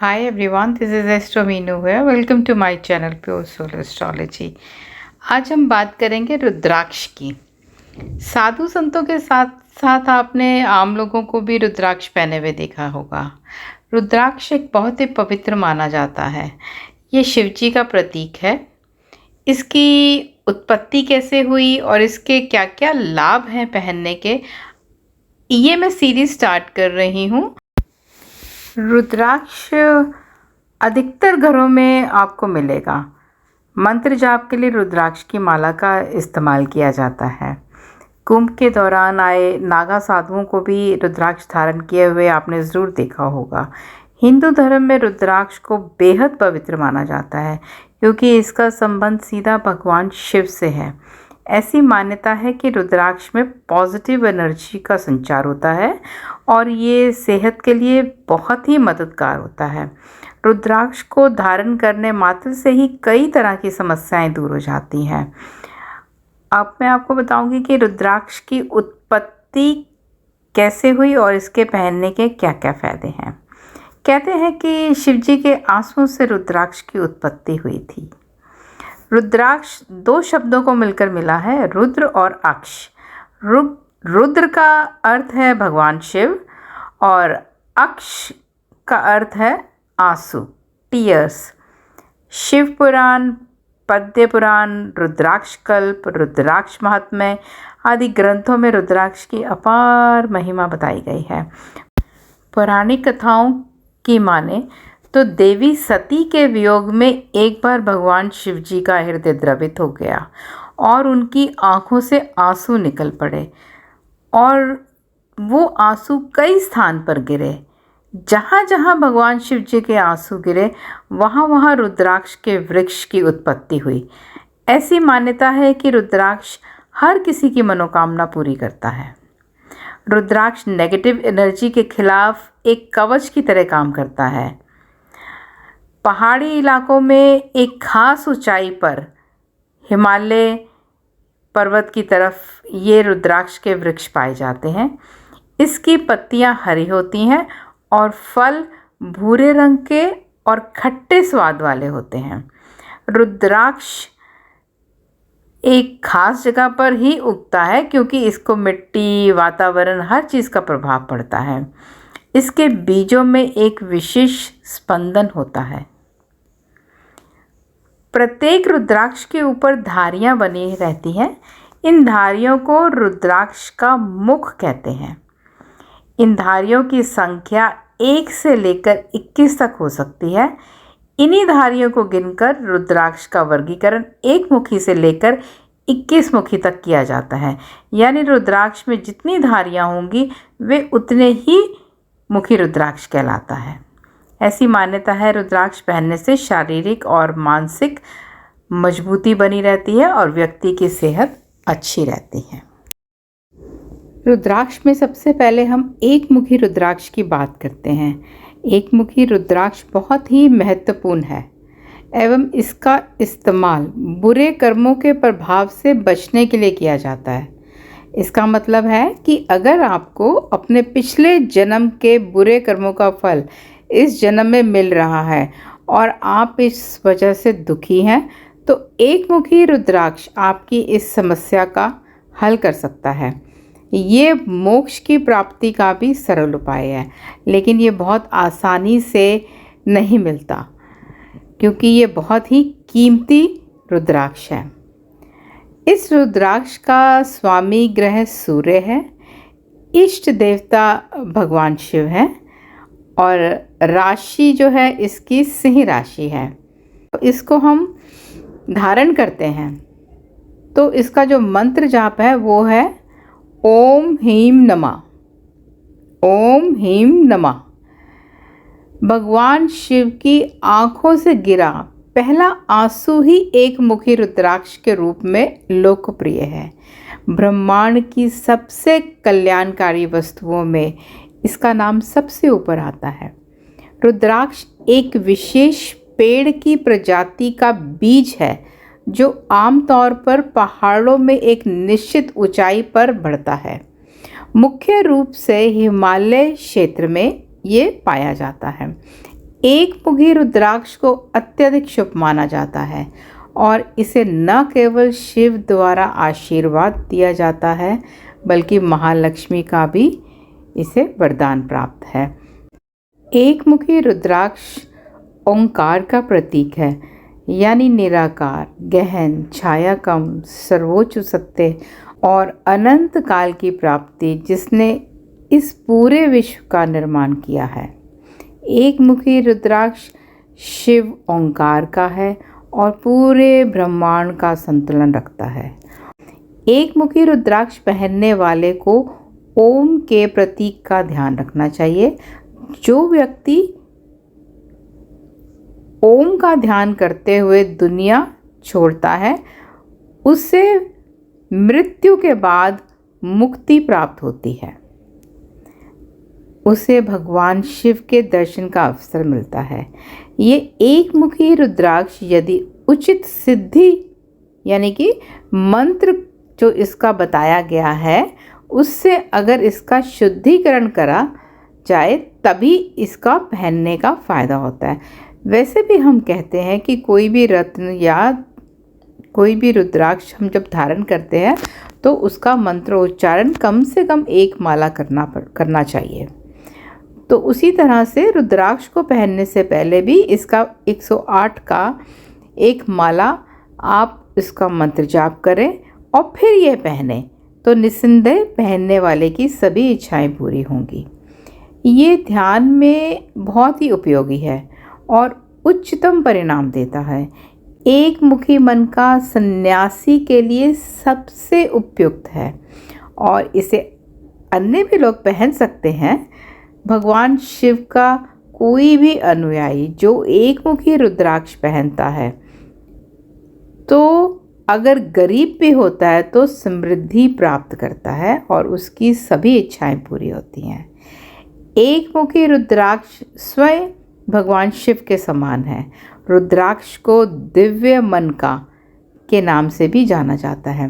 Hi everyone, this is Astro Meenu here. Welcome to my channel Pure Soul Astrology. आज हम बात करेंगे रुद्राक्ष की। साधु संतों के साथ साथ आपने आम लोगों को भी रुद्राक्ष पहने हुए देखा होगा। रुद्राक्ष एक बहुत ही पवित्र माना जाता है। ये शिव जी का प्रतीक है। इसकी उत्पत्ति कैसे हुई और इसके क्या क्या लाभ हैं पहनने के, ये मैं सीरीज स्टार्ट कर रही हूँ। रुद्राक्ष अधिकतर घरों में आपको मिलेगा। मंत्र जाप के लिए रुद्राक्ष की माला का इस्तेमाल किया जाता है। कुंभ के दौरान आए नागा साधुओं को भी रुद्राक्ष धारण किए हुए आपने ज़रूर देखा होगा। हिंदू धर्म में रुद्राक्ष को बेहद पवित्र माना जाता है क्योंकि इसका संबंध सीधा भगवान शिव से है। ऐसी मान्यता है कि रुद्राक्ष में पॉजिटिव एनर्जी का संचार होता है और ये सेहत के लिए बहुत ही मददगार होता है। रुद्राक्ष को धारण करने मात्र से ही कई तरह की समस्याएं दूर हो जाती हैं। अब मैं आपको बताऊंगी कि रुद्राक्ष की उत्पत्ति कैसे हुई और इसके पहनने के क्या क्या फ़ायदे हैं। कहते हैं कि शिव जी के आंसुओं से रुद्राक्ष की उत्पत्ति हुई थी। रुद्राक्ष दो शब्दों को मिलकर मिला है, रुद्र और अक्ष। रुद्र का अर्थ है भगवान शिव और अक्ष का अर्थ है आंसू, टीयर्स। शिव पुराण, पद्य पुराण, रुद्राक्ष कल्प, रुद्राक्ष महात्म्य आदि ग्रंथों में रुद्राक्ष की अपार महिमा बताई गई है। पौराणिक कथाओं की माने तो देवी सती के वियोग में एक बार भगवान शिव जी का हृदय द्रवित हो गया और उनकी आंखों से आंसू निकल पड़े और वो आंसू कई स्थान पर गिरे। जहाँ जहाँ भगवान शिव जी के आंसू गिरे वहाँ वहाँ रुद्राक्ष के वृक्ष की उत्पत्ति हुई। ऐसी मान्यता है कि रुद्राक्ष हर किसी की मनोकामना पूरी करता है। रुद्राक्ष नेगेटिव एनर्जी के खिलाफ एक कवच की तरह काम करता है। पहाड़ी इलाकों में एक खास ऊंचाई पर हिमालय पर्वत की तरफ ये रुद्राक्ष के वृक्ष पाए जाते हैं। इसकी पत्तियां हरी होती हैं और फल भूरे रंग के और खट्टे स्वाद वाले होते हैं। रुद्राक्ष एक खास जगह पर ही उगता है क्योंकि इसको मिट्टी, वातावरण, हर चीज़ का प्रभाव पड़ता है। इसके बीजों में एक विशेष स्पंदन होता है। प्रत्येक रुद्राक्ष के ऊपर धारियां बनी रहती हैं। इन धारियों को रुद्राक्ष का मुख कहते हैं। इन धारियों की संख्या 1 से लेकर 21 तक हो सकती है। इन्हीं धारियों को गिनकर रुद्राक्ष का वर्गीकरण 1 मुखी से लेकर 21 मुखी तक किया जाता है। यानी रुद्राक्ष में जितनी धारियां होंगी वे उतने ही मुखी रुद्राक्ष कहलाता है। ऐसी मान्यता है रुद्राक्ष पहनने से शारीरिक और मानसिक मजबूती बनी रहती है और व्यक्ति की सेहत अच्छी रहती है। रुद्राक्ष में सबसे पहले हम एक मुखी रुद्राक्ष की बात करते हैं। एक मुखी रुद्राक्ष बहुत ही महत्वपूर्ण है एवं इसका इस्तेमाल बुरे कर्मों के प्रभाव से बचने के लिए किया जाता है। इसका मतलब है कि अगर आपको अपने पिछले जन्म के बुरे कर्मों का फल इस जन्म में मिल रहा है और आप इस वजह से दुखी हैं तो एक मुखी रुद्राक्ष आपकी इस समस्या का हल कर सकता है। ये मोक्ष की प्राप्ति का भी सरल उपाय है, लेकिन ये बहुत आसानी से नहीं मिलता क्योंकि ये बहुत ही कीमती रुद्राक्ष है। इस रुद्राक्ष का स्वामी ग्रह सूर्य है, इष्ट देवता भगवान शिव है और राशि जो है इसकी सिंह राशि है। तो इसको हम धारण करते हैं तो इसका जो मंत्र जाप है वो है ओम ह्रीं नमः, ओम ह्रीं नमः। भगवान शिव की आंखों से गिरा पहला आंसू ही एक मुखी रुद्राक्ष के रूप में लोकप्रिय है। ब्रह्मांड की सबसे कल्याणकारी वस्तुओं में इसका नाम सबसे ऊपर आता है। रुद्राक्ष एक विशेष पेड़ की प्रजाति का बीज है जो आमतौर पर पहाड़ों में एक निश्चित ऊंचाई पर बढ़ता है। मुख्य रूप से हिमालय क्षेत्र में ये पाया जाता है। एक मुखी रुद्राक्ष को अत्यधिक शुभ माना जाता है और इसे न केवल शिव द्वारा आशीर्वाद दिया जाता है बल्कि महालक्ष्मी का भी इसे वरदान प्राप्त है। एक मुखी रुद्राक्ष ओंकार का प्रतीक है, यानी निराकार, गहन, छाया कम, सर्वोच्च सत्य और अनंत काल की प्राप्ति, जिसने इस पूरे विश्व का निर्माण किया है। एक मुखी रुद्राक्ष शिव ओंकार का है और पूरे ब्रह्मांड का संतुलन रखता है। एक मुखी रुद्राक्ष पहनने वाले को ओम के प्रतीक का ध्यान रखना चाहिए। जो व्यक्ति ओम का ध्यान करते हुए दुनिया छोड़ता है, उसे मृत्यु के बाद मुक्ति प्राप्त होती है। उसे भगवान शिव के दर्शन का अवसर मिलता है। ये एक मुखी रुद्राक्ष यदि उचित सिद्धि यानी कि मंत्र जो इसका बताया गया है उससे अगर इसका शुद्धिकरण करा जाए तभी इसका पहनने का फ़ायदा होता है। वैसे भी हम कहते हैं कि कोई भी रत्न या कोई भी रुद्राक्ष हम जब धारण करते हैं तो उसका मंत्रोच्चारण कम से कम एक माला करना चाहिए। तो उसी तरह से रुद्राक्ष को पहनने से पहले भी इसका 108 का एक माला आप इसका मंत्र जाप करें और फिर ये पहने तो निस्संदेह पहनने वाले की सभी इच्छाएं पूरी होंगी। ये ध्यान में बहुत ही उपयोगी है और उच्चतम परिणाम देता है। एक मुखी मन का सन्यासी के लिए सबसे उपयुक्त है और इसे अन्य भी लोग पहन सकते हैं। भगवान शिव का कोई भी अनुयायी जो एक मुखी रुद्राक्ष पहनता है तो अगर गरीब भी होता है तो समृद्धि प्राप्त करता है और उसकी सभी इच्छाएं पूरी होती हैं। एक मुखी रुद्राक्ष स्वयं भगवान शिव के समान है। रुद्राक्ष को दिव्य मनका के नाम से भी जाना जाता है।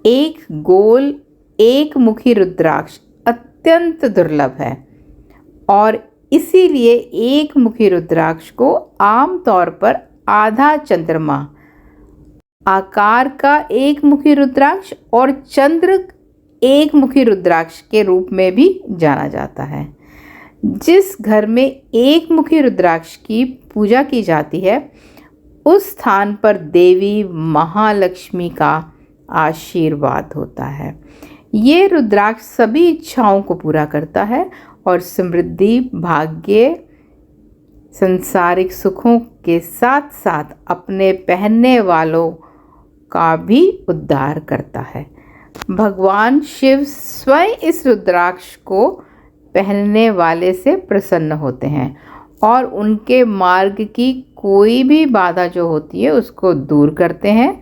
एक गोल एक मुखी रुद्राक्ष अत्यंत दुर्लभ है और इसीलिए एक मुखी रुद्राक्ष को आमतौर पर आधा चंद्रमा आकार का एक मुखी रुद्राक्ष और चंद्र एक मुखी रुद्राक्ष के रूप में भी जाना जाता है। जिस घर में एक मुखी रुद्राक्ष की पूजा की जाती है उस स्थान पर देवी महालक्ष्मी का आशीर्वाद होता है। ये रुद्राक्ष सभी इच्छाओं को पूरा करता है और समृद्धि, भाग्य, सांसारिक सुखों के साथ साथ अपने पहनने वालों का भी उद्धार करता है। भगवान शिव स्वयं इस रुद्राक्ष को पहनने वाले से प्रसन्न होते हैं और उनके मार्ग की कोई भी बाधा जो होती है उसको दूर करते हैं,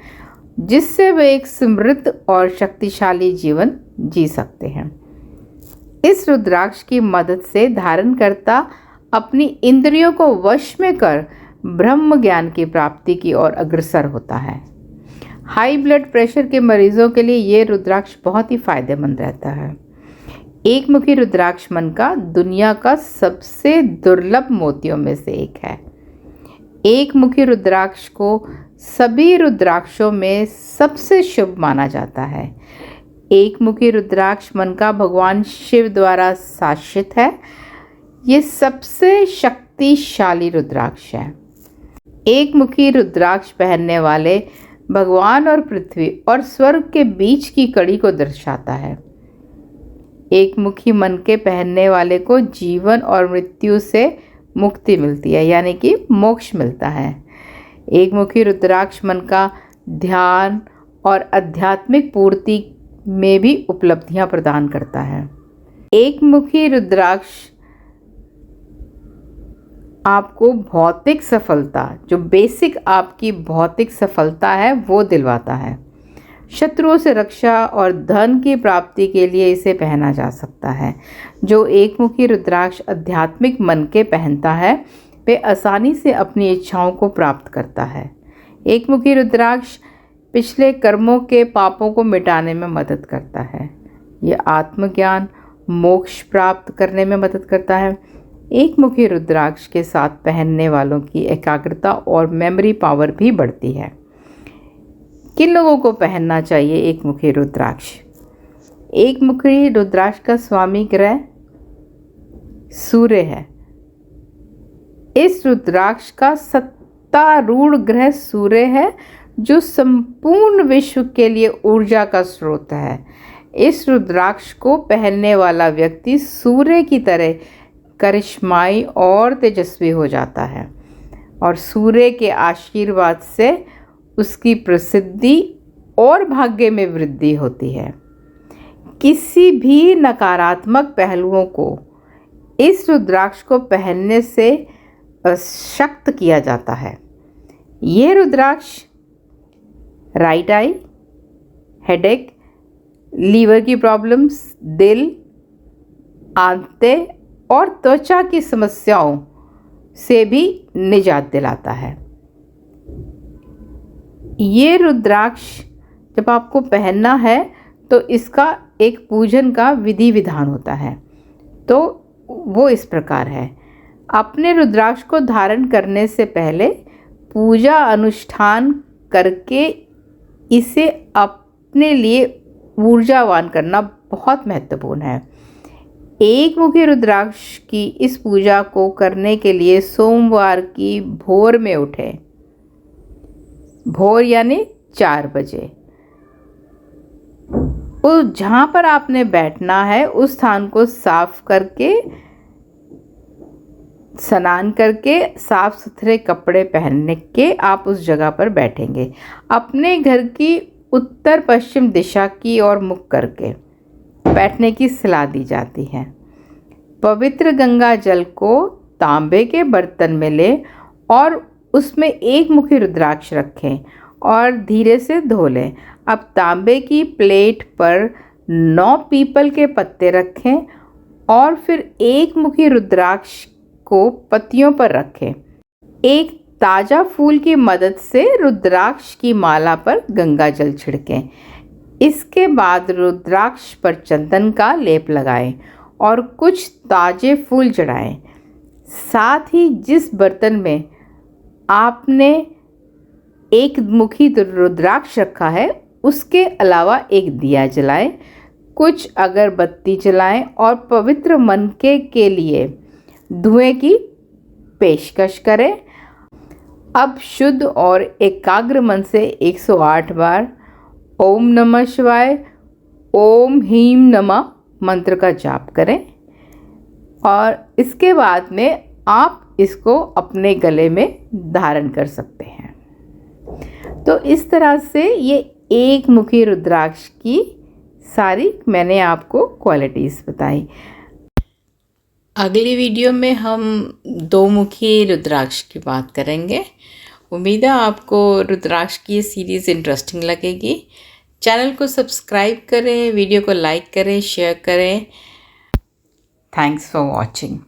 जिससे वे एक समृद्ध और शक्तिशाली जीवन जी सकते हैं। इस रुद्राक्ष की मदद से धारणकर्ता अपनी इंद्रियों को वश में कर ब्रह्म ज्ञान की प्राप्ति की ओर अग्रसर होता है। हाई ब्लड प्रेशर के मरीजों के लिए ये रुद्राक्ष बहुत ही फायदेमंद रहता है। एक मुखी रुद्राक्ष मन का दुनिया का सबसे दुर्लभ मोतियों में से एक है। एक मुखी रुद्राक्ष को सभी रुद्राक्षों में सबसे शुभ माना जाता है। एक मुखी रुद्राक्ष मन का भगवान शिव द्वारा शासित है। ये सबसे शक्तिशाली रुद्राक्ष है। एक मुखी रुद्राक्ष पहनने वाले भगवान और पृथ्वी और स्वर्ग के बीच की कड़ी को दर्शाता है। एक मुखी मन के पहनने वाले को जीवन और मृत्यु से मुक्ति मिलती है, यानी कि मोक्ष मिलता है। एक मुखी रुद्राक्ष मन का ध्यान और आध्यात्मिक पूर्ति में भी उपलब्धियां प्रदान करता है। एक मुखी रुद्राक्ष आपको भौतिक सफलता, जो बेसिक आपकी भौतिक सफलता है, वो दिलवाता है। शत्रुओं से रक्षा और धन की प्राप्ति के लिए इसे पहना जा सकता है। जो एक मुखी रुद्राक्ष आध्यात्मिक मन के पहनता है वे आसानी से अपनी इच्छाओं को प्राप्त करता है। एक मुखी रुद्राक्ष पिछले कर्मों के पापों को मिटाने में मदद करता है। यह आत्मज्ञान, मोक्ष प्राप्त करने में मदद करता है। एक मुखी रुद्राक्ष के साथ पहनने वालों की एकाग्रता और मेमोरी पावर भी बढ़ती है। किन लोगों को पहनना चाहिए एक मुखी रुद्राक्ष? एक मुखी रुद्राक्ष का स्वामी ग्रह सूर्य है। इस रुद्राक्ष का सत्तारूढ़ ग्रह सूर्य है, जो संपूर्ण विश्व के लिए ऊर्जा का स्रोत है। इस रुद्राक्ष को पहनने वाला व्यक्ति सूर्य की तरह करिश्माई और तेजस्वी हो जाता है और सूर्य के आशीर्वाद से उसकी प्रसिद्धि और भाग्य में वृद्धि होती है। किसी भी नकारात्मक पहलुओं को इस रुद्राक्ष को पहनने से शक्त किया जाता है। ये रुद्राक्ष राइट आई, हेडेक, लीवर की प्रॉब्लम्स, दिल, आंतें और त्वचा की समस्याओं से भी निजात दिलाता है। ये रुद्राक्ष जब आपको पहनना है तो इसका एक पूजन का विधि विधान होता है। तो वो इस प्रकार है। अपने रुद्राक्ष को धारण करने से पहले पूजा अनुष्ठान करके इसे अपने लिए ऊर्जावान करना बहुत महत्वपूर्ण है। एक मुखी रुद्राक्ष की इस पूजा को करने के लिए सोमवार की भोर में उठें। भोर यानी 4 बजे। उस जहाँ पर आपने बैठना है उस स्थान को साफ करके, स्नान करके, साफ सुथरे कपड़े पहनने के आप उस जगह पर बैठेंगे। अपने घर की उत्तर पश्चिम दिशा की ओर मुख करके बैठने की सलाह दी जाती है। पवित्र गंगा जल को तांबे के बर्तन में लें और उसमें एक मुखी रुद्राक्ष रखें और धीरे से धो लें। अब तांबे की प्लेट पर 9 पीपल के पत्ते रखें और फिर एक मुखी रुद्राक्ष को पत्तियों पर रखें। एक ताज़ा फूल की मदद से रुद्राक्ष की माला पर गंगा जल छिड़कें। इसके बाद रुद्राक्ष पर चंदन का लेप लगाएं और कुछ ताज़े फूल चढ़ाएं। साथ ही जिस बर्तन में आपने एक मुखी रुद्राक्ष रखा है उसके अलावा एक दिया जलाएं, कुछ अगरबत्ती जलाएं और पवित्र मन के लिए धुएं की पेशकश करें। अब शुद्ध और एकाग्र मन से 108 बार ओम नमः शिवाय, ओम ह्रीं नमः मंत्र का जाप करें और इसके बाद में आप इसको अपने गले में धारण कर सकते हैं। तो इस तरह से ये एक मुखी रुद्राक्ष की सारी मैंने आपको क्वालिटीज़ बताई। अगली वीडियो में हम 2 मुखी रुद्राक्ष की बात करेंगे। उम्मीद है आपको रुद्राक्ष की ये सीरीज़ इंटरेस्टिंग लगेगी। चैनल को सब्सक्राइब करें, वीडियो को लाइक करें, शेयर करें। Thanks for watching.